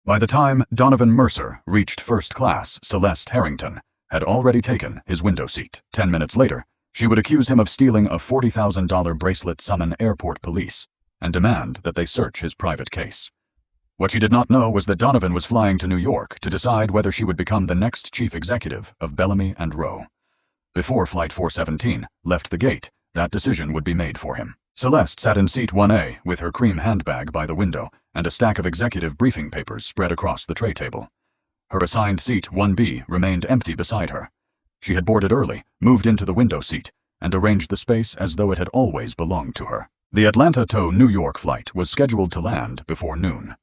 By the time Donovan Mercer reached first class, Celeste Harrington had already taken his window seat. 10 minutes later, she would accuse him of stealing a $40,000 bracelet, summon airport police, and demand that they search his private case. What she did not know was that Donovan was flying to New York to decide whether she would become the next chief executive of Bellamy and Rowe. Before Flight 417 left the gate, that decision would be made for him. Celeste sat in seat 1A with her cream handbag by the window and a stack of executive briefing papers spread across the tray table. Her assigned seat 1B remained empty beside her. She had boarded early, moved into the window seat, and arranged the space as though it had always belonged to her. The Atlanta to New York flight was scheduled to land before noon.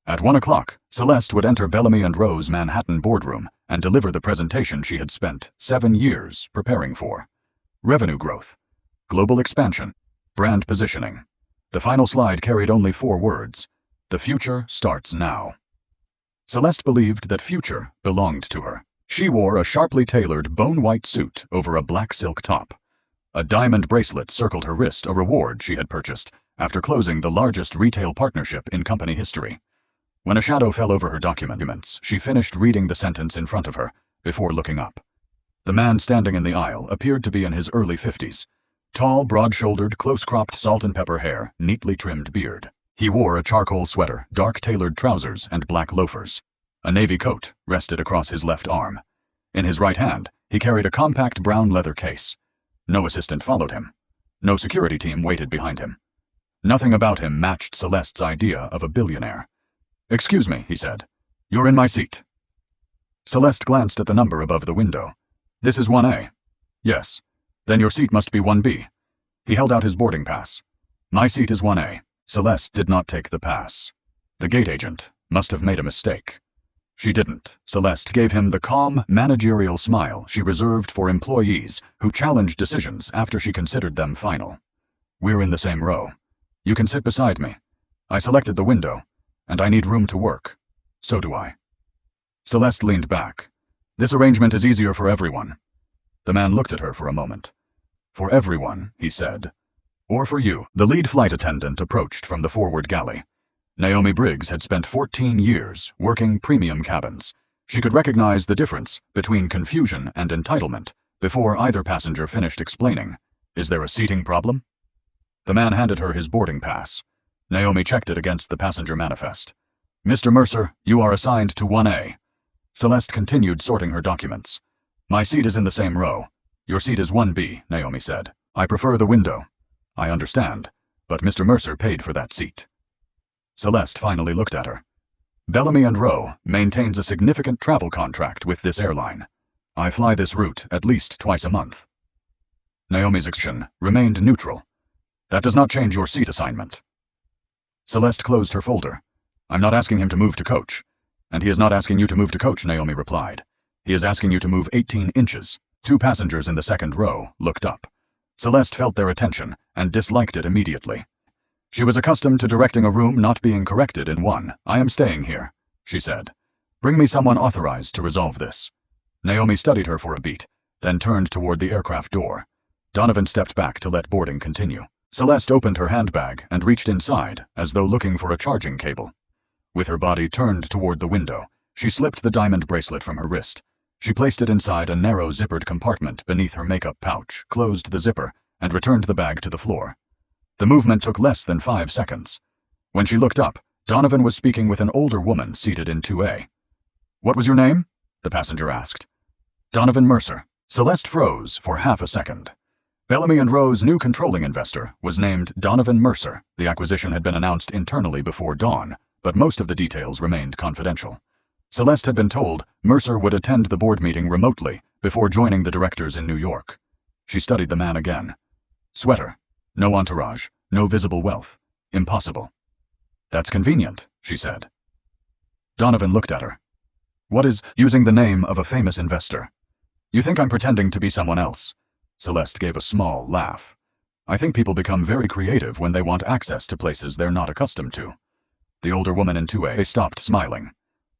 At 1 o'clock, Celeste would enter Bellamy and Rowe's Manhattan boardroom and deliver the presentation she had spent 7 years preparing for. Revenue growth, global expansion, brand positioning. The final slide carried only 4 words: "The future starts now." Celeste believed that future belonged to her. She wore a sharply tailored bone-white suit over a black silk top. A diamond bracelet circled her wrist, a reward she had purchased after closing the largest retail partnership in company history. When a shadow fell over her documents, she finished reading the sentence in front of her before looking up. The man standing in the aisle appeared to be in his early 50s. Tall, broad-shouldered, close-cropped salt-and-pepper hair, neatly trimmed beard. He wore a charcoal sweater, dark tailored trousers, and black loafers. A navy coat rested across his left arm. In his right hand, he carried a compact brown leather case. No assistant followed him. No security team waited behind him. Nothing about him matched Celeste's idea of a billionaire. "Excuse me," he said. "You're in my seat." Celeste glanced at the number above the window. "This is 1A. "Yes. Then your seat must be 1B. He held out his boarding pass. "My seat is 1A. Celeste did not take the pass. The gate agent must have made a mistake. She didn't. Celeste gave him the calm, managerial smile she reserved for employees who challenged decisions after she considered them final. "We're in the same row. You can sit beside me. I selected the window, and I need room to work. So do I." Celeste leaned back. "This arrangement is easier for everyone." The man looked at her for a moment. "For everyone," he said. "Or for you." The lead flight attendant approached from the forward galley. Naomi Briggs had spent 14 years working premium cabins. She could recognize the difference between confusion and entitlement before either passenger finished explaining. "Is there a seating problem?" The man handed her his boarding pass. Naomi checked it against the passenger manifest. "Mr. Mercer, you are assigned to 1A. Celeste continued sorting her documents. "My seat is in the same row. Your seat is 1B, Naomi said. "I prefer the window." "I understand, but Mr. Mercer paid for that seat." Celeste finally looked at her. "Bellamy and Rowe maintains a significant travel contract with this airline. I fly this route at least twice a month." Naomi's expression remained neutral. "That does not change your seat assignment." Celeste closed her folder. "I'm not asking him to move to coach." "And he is not asking you to move to coach," Naomi replied. "He is asking you to move 18 inches. 2 passengers in the second row looked up. Celeste felt their attention and disliked it immediately. She was accustomed to directing a room not being corrected in one. "I am staying here," she said. "Bring me someone authorized to resolve this." Naomi studied her for a beat, then turned toward the aircraft door. Donovan stepped back to let boarding continue. Celeste opened her handbag and reached inside, as though looking for a charging cable. With her body turned toward the window, she slipped the diamond bracelet from her wrist. She placed it inside a narrow zippered compartment beneath her makeup pouch, closed the zipper, and returned the bag to the floor. The movement took less than 5 seconds. When she looked up, Donovan was speaking with an older woman seated in 2A. "What was your name?" the passenger asked. "Donovan Mercer." Celeste froze for half a second. Bellamy and Rowe's new controlling investor was named Donovan Mercer. The acquisition had been announced internally before dawn, but most of the details remained confidential. Celeste had been told Mercer would attend the board meeting remotely before joining the directors in New York. She studied the man again. Sweater. No entourage. No visible wealth. Impossible. "That's convenient," she said. Donovan looked at her. "What is using the name of a famous investor? You think I'm pretending to be someone else?" Celeste gave a small laugh. "I think people become very creative when they want access to places they're not accustomed to." The older woman in 2A stopped smiling.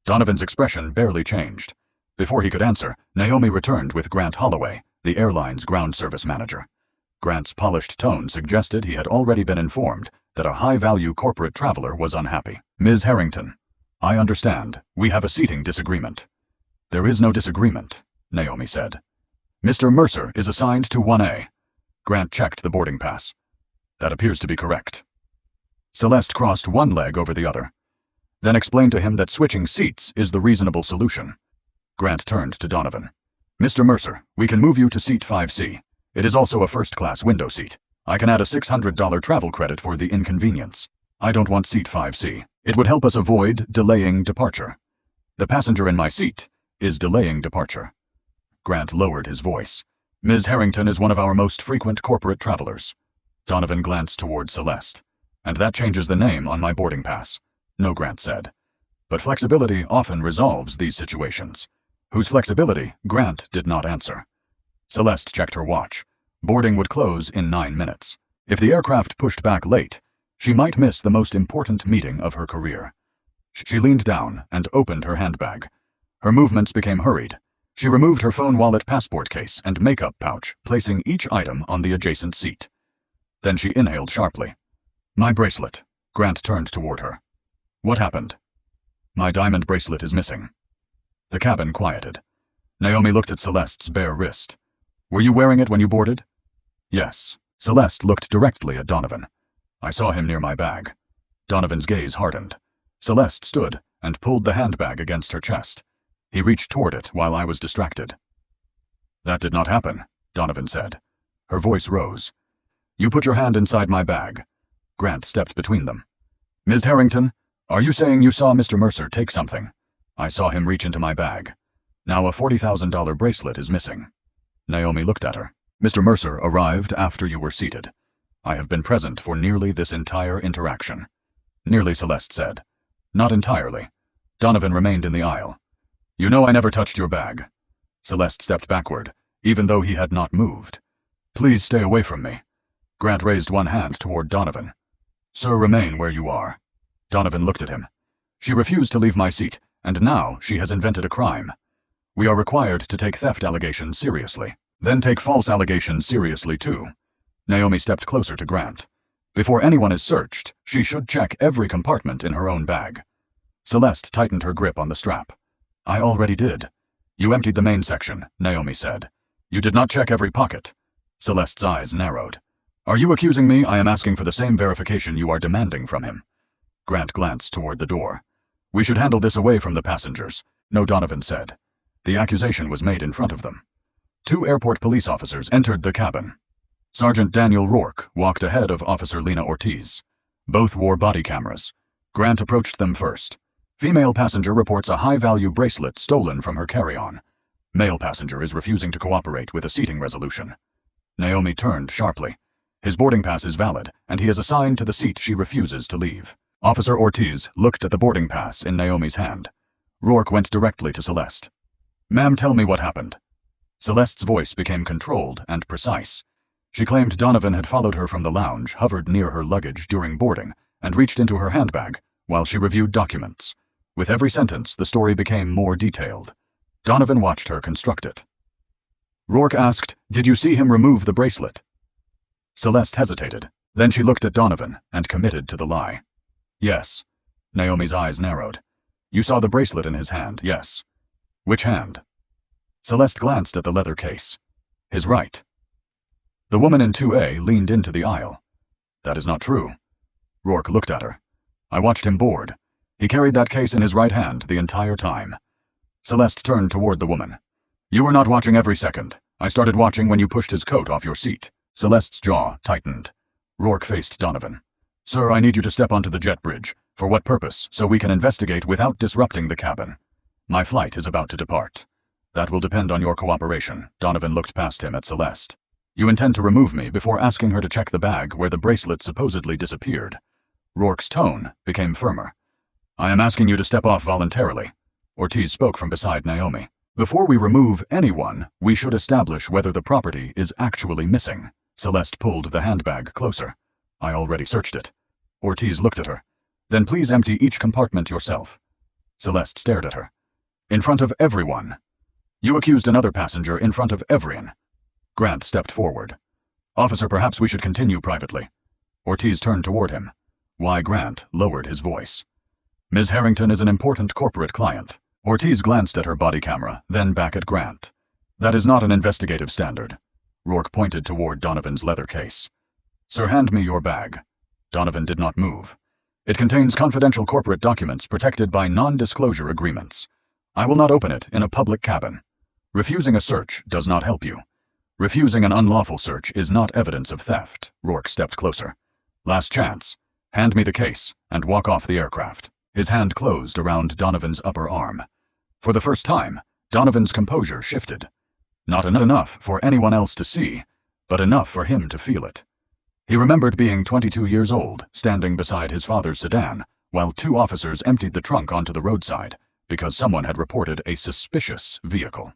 Donovan's expression barely changed. Before he could answer, Naomi returned with Grant Holloway, the airline's ground service manager. Grant's polished tone suggested he had already been informed that a high-value corporate traveler was unhappy. "Ms. Harrington, I understand. We have a seating disagreement. There is no disagreement, Naomi said. Mr. Mercer is assigned to 1A. Grant checked the boarding pass. That appears to be correct. Celeste crossed one leg over the other, then explained to him that switching seats is the reasonable solution. Grant turned to Donovan. Mr. Mercer, we can move you to seat 5C. It is also a first-class window seat. I can add a $600 travel credit for the inconvenience. I don't want seat 5C. It would help us avoid delaying departure. The passenger in my seat is delaying departure. Grant lowered his voice. Ms. Harrington is one of our most frequent corporate travelers. Donovan glanced toward Celeste. And that changes the name on my boarding pass. No, Grant said. But flexibility often resolves these situations. Whose flexibility? Grant did not answer. Celeste checked her watch. Boarding would close in 9 minutes. If the aircraft pushed back late, she might miss the most important meeting of her career. She leaned down and opened her handbag. Her movements became hurried. She removed her phone wallet, passport case, and makeup pouch, placing each item on the adjacent seat. Then she inhaled sharply. My bracelet. Grant turned toward her. What happened? My diamond bracelet is missing. The cabin quieted. Naomi looked at Celeste's bare wrist. Were you wearing it when you boarded? Yes. Celeste looked directly at Donovan. I saw him near my bag. Donovan's gaze hardened. Celeste stood and pulled the handbag against her chest. He reached toward it while I was distracted. That did not happen, Donovan said. Her voice rose. You put your hand inside my bag. Grant stepped between them. Ms. Harrington, are you saying you saw Mr. Mercer take something? I saw him reach into my bag. Now a $40,000 bracelet is missing. Naomi looked at her. Mr. Mercer arrived after you were seated. I have been present for nearly this entire interaction. Nearly, Celeste said. Not entirely. Donovan remained in the aisle. You know I never touched your bag. Celeste stepped backward, even though he had not moved. Please stay away from me. Grant raised one hand toward Donovan. Sir, remain where you are. Donovan looked at him. She refused to leave my seat, and now she has invented a crime. We are required to take theft allegations seriously, then take false allegations seriously too. Naomi stepped closer to Grant. Before anyone is searched, she should check every compartment in her own bag. Celeste tightened her grip on the strap. I already did. You emptied the main section, Naomi said. You did not check every pocket. Celeste's eyes narrowed. Are you accusing me? I am asking for the same verification you are demanding from him. Grant glanced toward the door. We should handle this away from the passengers, no, Donovan said. The accusation was made in front of them. 2 airport police officers entered the cabin. Sergeant Daniel Rourke walked ahead of Officer Lena Ortiz. Both wore body cameras. Grant approached them first. Female passenger reports a high-value bracelet stolen from her carry-on. Male passenger is refusing to cooperate with a seating resolution. Naomi turned sharply. His boarding pass is valid, and he is assigned to the seat she refuses to leave. Officer Ortiz looked at the boarding pass in Naomi's hand. Rourke went directly to Celeste. Ma'am, tell me what happened. Celeste's voice became controlled and precise. She claimed Donovan had followed her from the lounge, hovered near her luggage during boarding, and reached into her handbag while she reviewed documents. With every sentence, the story became more detailed. Donovan watched her construct it. Rourke asked, Did you see him remove the bracelet? Celeste hesitated. Then she looked at Donovan and committed to the lie. Yes. Naomi's eyes narrowed. You saw the bracelet in his hand, yes. Which hand? Celeste glanced at the leather case. His right. The woman in 2A leaned into the aisle. That is not true. Rourke looked at her. I watched him board. He carried that case in his right hand the entire time. Celeste turned toward the woman. You were not watching every second. I started watching when you pushed his coat off your seat. Celeste's jaw tightened. Rourke faced Donovan. Sir, I need you to step onto the jet bridge. For what purpose? So we can investigate without disrupting the cabin. My flight is about to depart. That will depend on your cooperation. Donovan looked past him at Celeste. You intend to remove me before asking her to check the bag where the bracelet supposedly disappeared. Rourke's tone became firmer. I am asking you to step off voluntarily. Ortiz spoke from beside Naomi. Before we remove anyone, we should establish whether the property is actually missing. Celeste pulled the handbag closer. I already searched it. Ortiz looked at her. Then please empty each compartment yourself. Celeste stared at her. In front of everyone. You accused another passenger in front of everyone. Grant stepped forward. Officer, perhaps we should continue privately. Ortiz turned toward him. Why, Grant lowered his voice. Ms. Harrington is an important corporate client. Ortiz glanced at her body camera, then back at Grant. That is not an investigative standard. Rourke pointed toward Donovan's leather case. Sir, hand me your bag. Donovan did not move. It contains confidential corporate documents protected by non-disclosure agreements. I will not open it in a public cabin. Refusing a search does not help you. Refusing an unlawful search is not evidence of theft. Rourke stepped closer. Last chance. Hand me the case and walk off the aircraft. His hand closed around Donovan's upper arm. For the first time, Donovan's composure shifted. Not enough for anyone else to see, but enough for him to feel it. He remembered being 22 years old, standing beside his father's sedan, while two officers emptied the trunk onto the roadside because someone had reported a suspicious vehicle.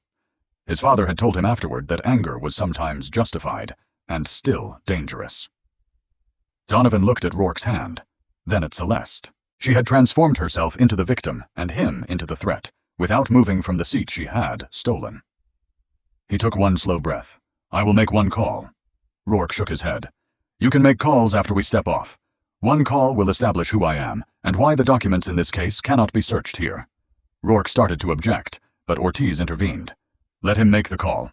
His father had told him afterward that anger was sometimes justified and still dangerous. Donovan looked at Rourke's hand, then at Celeste. She had transformed herself into the victim and him into the threat, without moving from the seat she had stolen. He took one slow breath. I will make one call. Rourke shook his head. You can make calls after we step off. One call will establish who I am and why the documents in this case cannot be searched here. Rourke started to object, but Ortiz intervened. Let him make the call.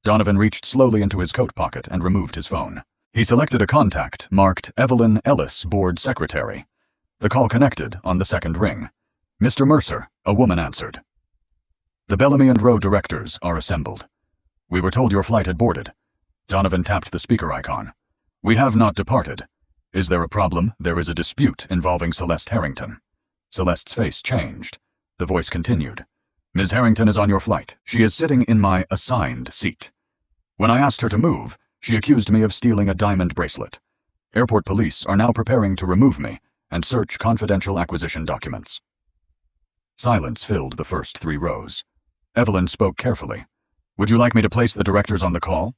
Donovan reached slowly into his coat pocket and removed his phone. He selected a contact marked Evelyn Ellis, board secretary. The call connected on the second ring. Mr. Mercer, a woman answered. The Bellamy and Rowe directors are assembled. We were told your flight had boarded. Donovan tapped the speaker icon. We have not departed. Is there a problem? There is a dispute involving Celeste Harrington. Celeste's face changed. The voice continued. Ms. Harrington is on your flight. She is sitting in my assigned seat. When I asked her to move, she accused me of stealing a diamond bracelet. Airport police are now preparing to remove me and search confidential acquisition documents. Silence filled the first 3 rows. Evelyn spoke carefully. Would you like me to place the directors on the call?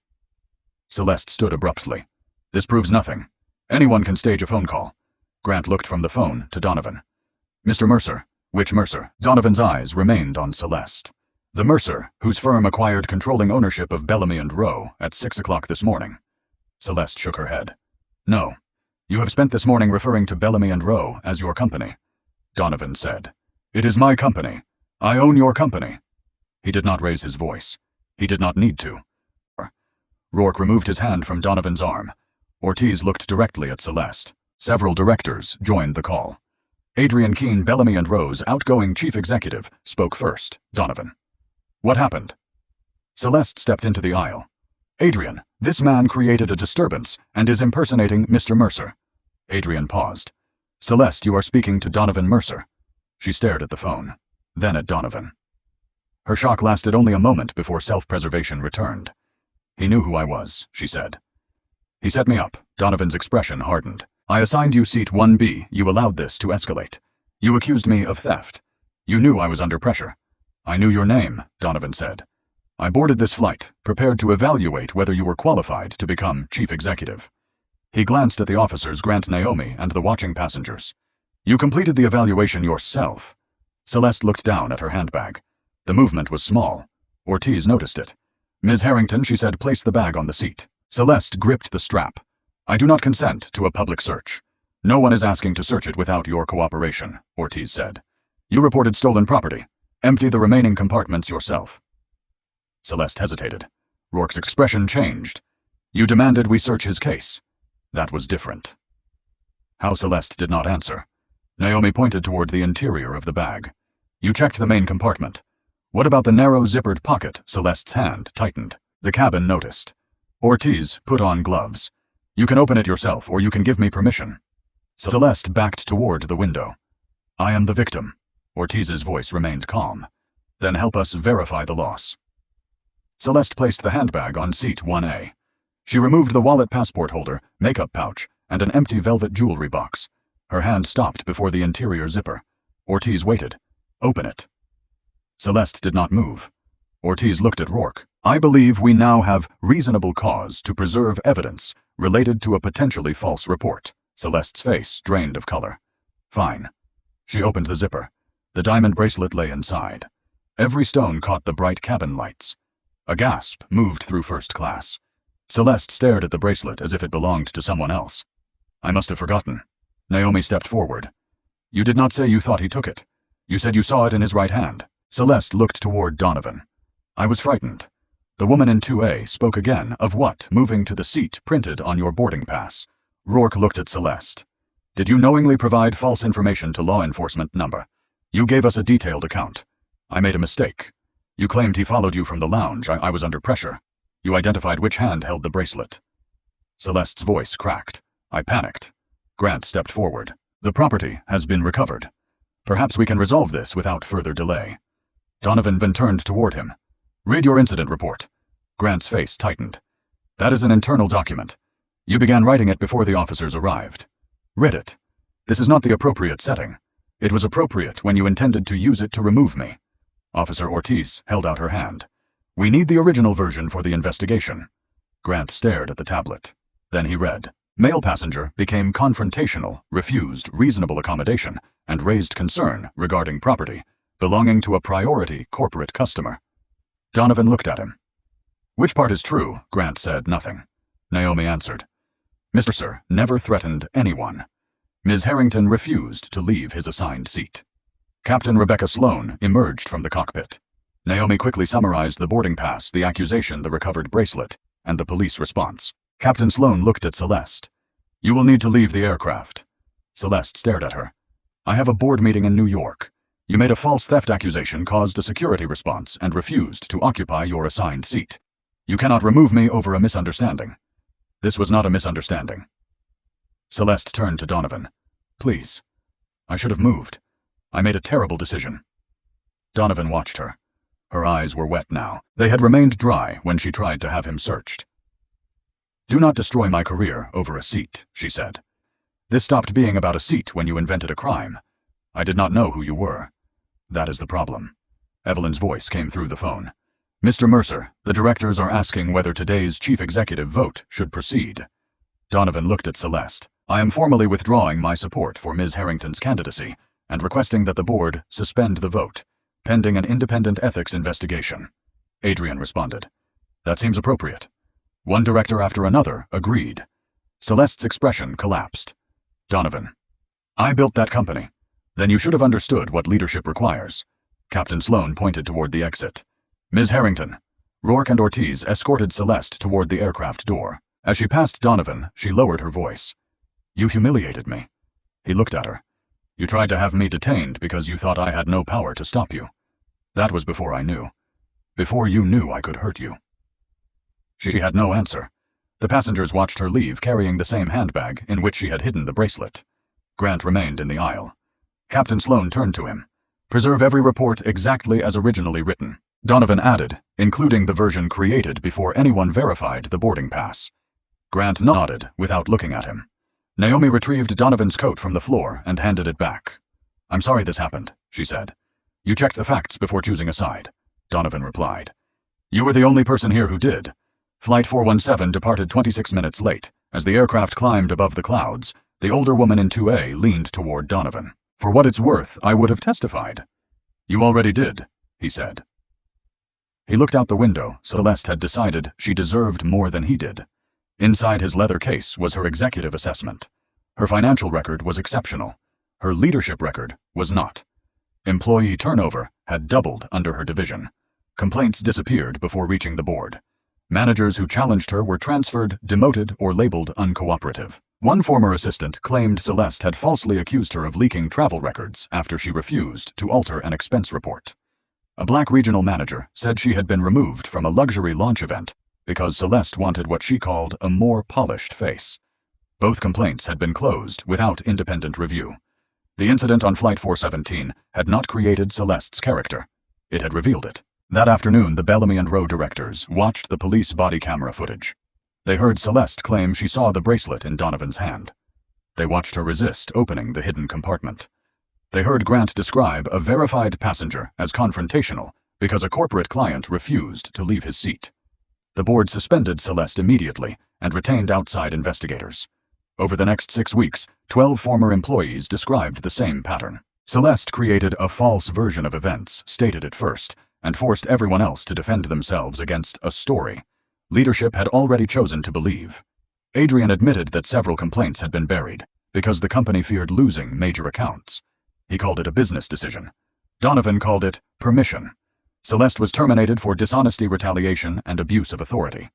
Celeste stood abruptly. This proves nothing. Anyone can stage a phone call. Grant looked from the phone to Donovan. Mr. Mercer. Which Mercer? Donovan's eyes remained on Celeste. The Mercer, whose firm acquired controlling ownership of Bellamy and Rowe at 6 o'clock this morning. Celeste shook her head. No. You have spent this morning referring to Bellamy and Rowe as your company. Donovan said. It is my company. I own your company. He did not raise his voice. He did not need to. Rourke removed his hand from Donovan's arm. Ortiz looked directly at Celeste. Several directors joined the call. Adrian Keene, Bellamy and Rowe's outgoing chief executive, spoke first. Donovan. What happened? Celeste stepped into the aisle. Adrian, this man created a disturbance and is impersonating Mr. Mercer. Adrian paused. Celeste, you are speaking to Donovan Mercer. She stared at the phone, then at Donovan. Her shock lasted only a moment before self-preservation returned. He knew who I was, she said. He set me up. Donovan's expression hardened. I assigned you seat 1B. You allowed this to escalate. You accused me of theft. You knew I was under pressure. I knew your name, Donovan said. I boarded this flight, prepared to evaluate whether you were qualified to become chief executive. He glanced at the officers, Grant, Naomi, and the watching passengers. You completed the evaluation yourself. Celeste looked down at her handbag. The movement was small. Ortiz noticed it. Ms. Harrington, she said, place the bag on the seat. Celeste gripped the strap. I do not consent to a public search. No one is asking to search it without your cooperation, Ortiz said. You reported stolen property. Empty the remaining compartments yourself. Celeste hesitated. Rourke's expression changed. You demanded we search his case. That was different. How Celeste did not answer. Naomi pointed toward the interior of the bag. You checked the main compartment. What about the narrow zippered pocket? Celeste's hand tightened. The cabin noticed. Ortiz, put on gloves. You can open it yourself, or you can give me permission. Celeste backed toward the window. I am the victim. Ortiz's voice remained calm. Then help us verify the loss. Celeste placed the handbag on seat 1A. She removed the wallet, passport holder, makeup pouch, and an empty velvet jewelry box. Her hand stopped before the interior zipper. Ortiz waited. Open it. Celeste did not move. Ortiz looked at Rourke. I believe we now have reasonable cause to preserve evidence related to a potentially false report. Celeste's face drained of color. Fine. She opened the zipper. The diamond bracelet lay inside. Every stone caught the bright cabin lights. A gasp moved through first class. Celeste stared at the bracelet as if it belonged to someone else. I must have forgotten. Naomi stepped forward. You did not say you thought he took it. You said you saw it in his right hand. Celeste looked toward Donovan. I was frightened. The woman in 2A spoke again of what moving to the seat printed on your boarding pass. Rourke looked at Celeste. Did you knowingly provide false information to law enforcement number? You gave us a detailed account. I made a mistake. You claimed he followed you from the lounge. I was under pressure. You identified which hand held the bracelet. Celeste's voice cracked. I panicked. Grant stepped forward. The property has been recovered. Perhaps we can resolve this without further delay. Donovan then turned toward him. Read your incident report. Grant's face tightened. That is an internal document. You began writing it before the officers arrived. Read it. This is not the appropriate setting. It was appropriate when you intended to use it to remove me. Officer Ortiz held out her hand. We need the original version for the investigation. Grant stared at the tablet. Then he read. Male passenger became confrontational, refused reasonable accommodation, and raised concern regarding property belonging to a priority corporate customer. Donovan looked at him. Which part is true? Grant said nothing. Naomi answered. Mr. Sir never threatened anyone. Ms. Harrington refused to leave his assigned seat. Captain Rebecca Sloan emerged from the cockpit. Naomi quickly summarized the boarding pass, the accusation, the recovered bracelet, and the police response. Captain Sloan looked at Celeste. You will need to leave the aircraft. Celeste stared at her. I have a board meeting in New York. You made a false theft accusation, caused a security response, and refused to occupy your assigned seat. You cannot remove me over a misunderstanding. This was not a misunderstanding. Celeste turned to Donovan. Please. I should have moved. I made a terrible decision. Donovan watched her. Her eyes were wet now. They had remained dry when she tried to have him searched. Do not destroy my career over a seat, she said. This stopped being about a seat when you invented a crime. I did not know who you were. That is the problem. Evelyn's voice came through the phone. Mr. Mercer, the directors are asking whether today's chief executive vote should proceed. Donovan looked at Celeste. I am formally withdrawing my support for Ms. Harrington's candidacy and requesting that the board suspend the vote, pending an independent ethics investigation. Adrian responded. That seems appropriate. One director after another agreed. Celeste's expression collapsed. Donovan. I built that company. Then you should have understood what leadership requires. Captain Sloan pointed toward the exit. Ms. Harrington. Rourke and Ortiz escorted Celeste toward the aircraft door. As she passed Donovan, she lowered her voice. You humiliated me. He looked at her. You tried to have me detained because you thought I had no power to stop you. That was before I knew. Before you knew I could hurt you. She had no answer. The passengers watched her leave carrying the same handbag in which she had hidden the bracelet. Grant remained in the aisle. Captain Sloan turned to him. Preserve every report exactly as originally written. Donovan added, including the version created before anyone verified the boarding pass. Grant nodded without looking at him. Naomi retrieved Donovan's coat from the floor and handed it back. I'm sorry this happened, she said. You checked the facts before choosing a side, Donovan replied. You were the only person here who did. Flight 417 departed 26 minutes late. As the aircraft climbed above the clouds, the older woman in 2A leaned toward Donovan. For what it's worth, I would have testified. You already did, he said. He looked out the window. Celeste had decided she deserved more than he did. Inside his leather case was her executive assessment. Her financial record was exceptional. Her leadership record was not. Employee turnover had doubled under her division. Complaints disappeared before reaching the board. Managers who challenged her were transferred, demoted, or labeled uncooperative. One former assistant claimed Celeste had falsely accused her of leaking travel records after she refused to alter an expense report. A black regional manager said she had been removed from a luxury launch event because Celeste wanted what she called a more polished face. Both complaints had been closed without independent review. The incident on Flight 417 had not created Celeste's character. It had revealed it. That afternoon, the Bellamy and Rowe directors watched the police body camera footage. They heard Celeste claim she saw the bracelet in Donovan's hand. They watched her resist opening the hidden compartment. They heard Grant describe a verified passenger as confrontational because a corporate client refused to leave his seat. The board suspended Celeste immediately and retained outside investigators. Over the next 6 weeks, 12 former employees described the same pattern. Celeste created a false version of events, stated it first, and forced everyone else to defend themselves against a story leadership had already chosen to believe. Adrian admitted that several complaints had been buried because the company feared losing major accounts. He called it a business decision. Donovan called it permission. Celeste was terminated for dishonesty, retaliation, and abuse of authority.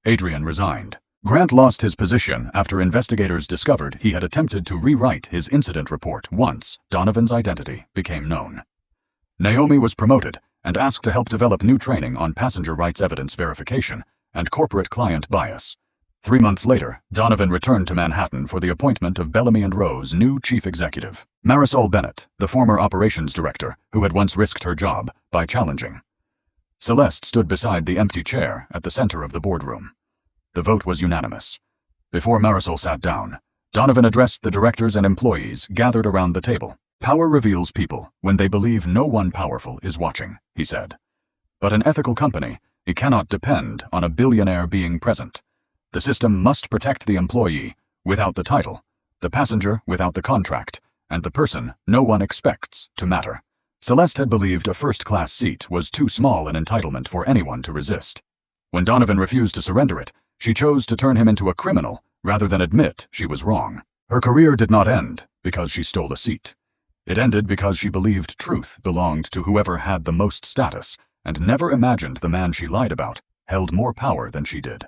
Adrian resigned. Grant lost his position after investigators discovered he had attempted to rewrite his incident report once Donovan's identity became known. Naomi was promoted and asked to help develop new training on passenger rights evidence verification and corporate client bias. 3 months later, Donovan returned to Manhattan for the appointment of Bellamy & Rowe's new chief executive, Marisol Bennett, the former operations director who had once risked her job by challenging. Celeste stood beside the empty chair at the center of the boardroom. The vote was unanimous. Before Marisol sat down, Donovan addressed the directors and employees gathered around the table. "Power reveals people when they believe no one powerful is watching," he said. "But an ethical company, it cannot depend on a billionaire being present. The system must protect the employee without the title, the passenger without the contract, and the person no one expects to matter." Celeste had believed a first-class seat was too small an entitlement for anyone to resist. When Donovan refused to surrender it, she chose to turn him into a criminal rather than admit she was wrong. Her career did not end because she stole a seat. It ended because she believed truth belonged to whoever had the most status and never imagined the man she lied about held more power than she did.